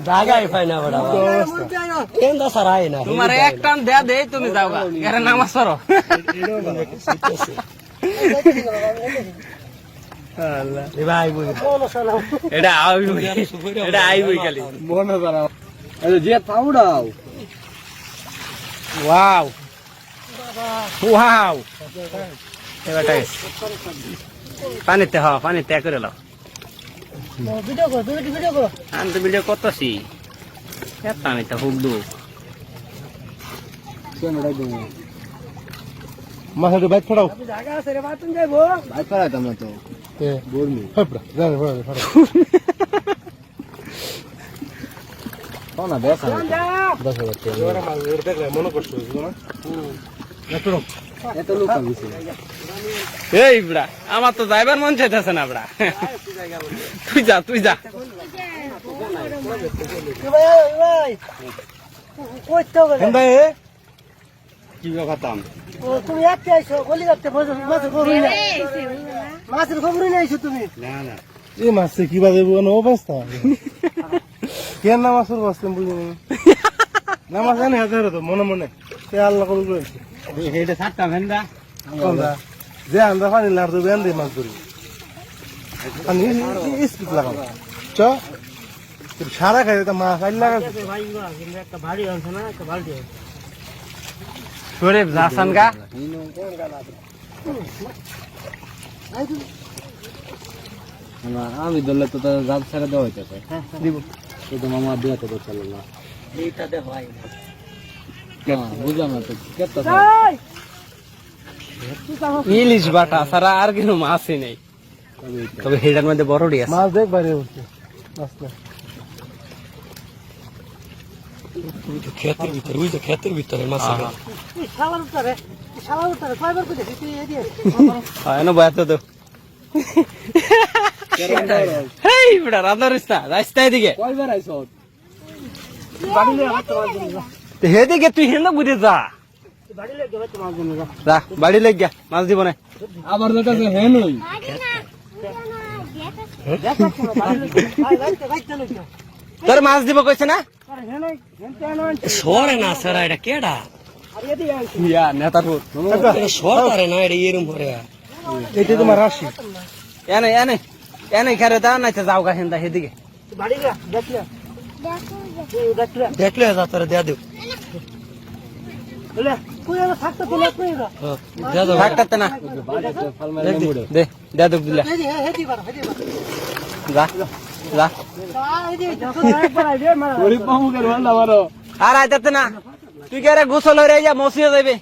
জায়গায় পাই না বড় কেন্দা সারাই না তোমার এক টান দেয়া দে তুমি যাও গা এর নামাজ পড়ো আল্লাহ এ ভাই বুঝ এটা আইবই খালি মনে করা এই যে পাউডাও ওয়াও ওয়াও এবারটা পানিতে করে লাও ভিডিও করো আমি তো ভিডিও করতেছি আমি তো হুক দু মাথাটা বাইক ফড়াও জায়গা আছে রে বাতুন যাইবো বাইক ফড়াইতাম না তো বর্মি ফড়া জান ফড়া কোনা বেসা ওরা মাল দেখলে মনে কষ্ট হইছে না এত লোক আছে এই বড়া আমার তো যাইবার মন চাইতেছে না বড়া তুই যা ভাই কই তো গেল ভাই কি কথাম ও তুমি আইতে আইছো গলি যাতে মাছের খবরই নাই আইছো তুমি না এই মাছে কি বাজে কোন অবস্থা কেন না মাছের বসতে বুঝিনি না মাছ জানি হাজার তো মনে সে আল্লাহ কবুল করেছে এইটা ছাড়তাম হেন্দা কোনটা যে আমরা পানি লাড়তে বেন দিয়ে মাছ ধরি পানি স্পিড লাগাও চ সারা খাই তো মাছ আইল লাগা ভাই একটা ভারী আছে না একটা বালতি শরীফ যাসান গা আমি ধরলে তো জাল ছেড়ে দেওয়া হইতেছে দিব তো মামা দিয়া তো চলো না এইটা দে ভাই বুঝলাম না তো কেত ইলিশ বাটা সারা আর কিছু মাছই নেই তবে হেডার মধ্যে বড়ডি আছে মাছ দেখ বাইরে উঠছে মাছ না ক্ষেতের ভিতরে মাছ শালা উত্তরে কয়বার কই দেখি তুই এদিকে এনো বয়াত তো হেই বড়া রান্দারিস্তা রাস্তায় দিকে কয়বার আইছো বাড়িলে হাত মার দিন তে হেদিকে তুই হেন্দা বুঝে যা বাড়িলে গেবে তোমার জন্য যা বাড়ি লেগ গা মাছ দিব না আবার যেটা হেন হই তোর মাছ দিব কইছে না সরে না সারা এটা কেডা ইয়া নেতার সরে না এটা এরম করে এটা তোমার রাশি এনে খেরে দা নাইতে যাও গা হেন্দা হেদিকে দেখলে যা তোরা দেয়া দেব থাকতে না দে দে দুক দিলা যা যা আর আইতে না তুই কে গোসল হয়ে যা মসিয়ে যাবে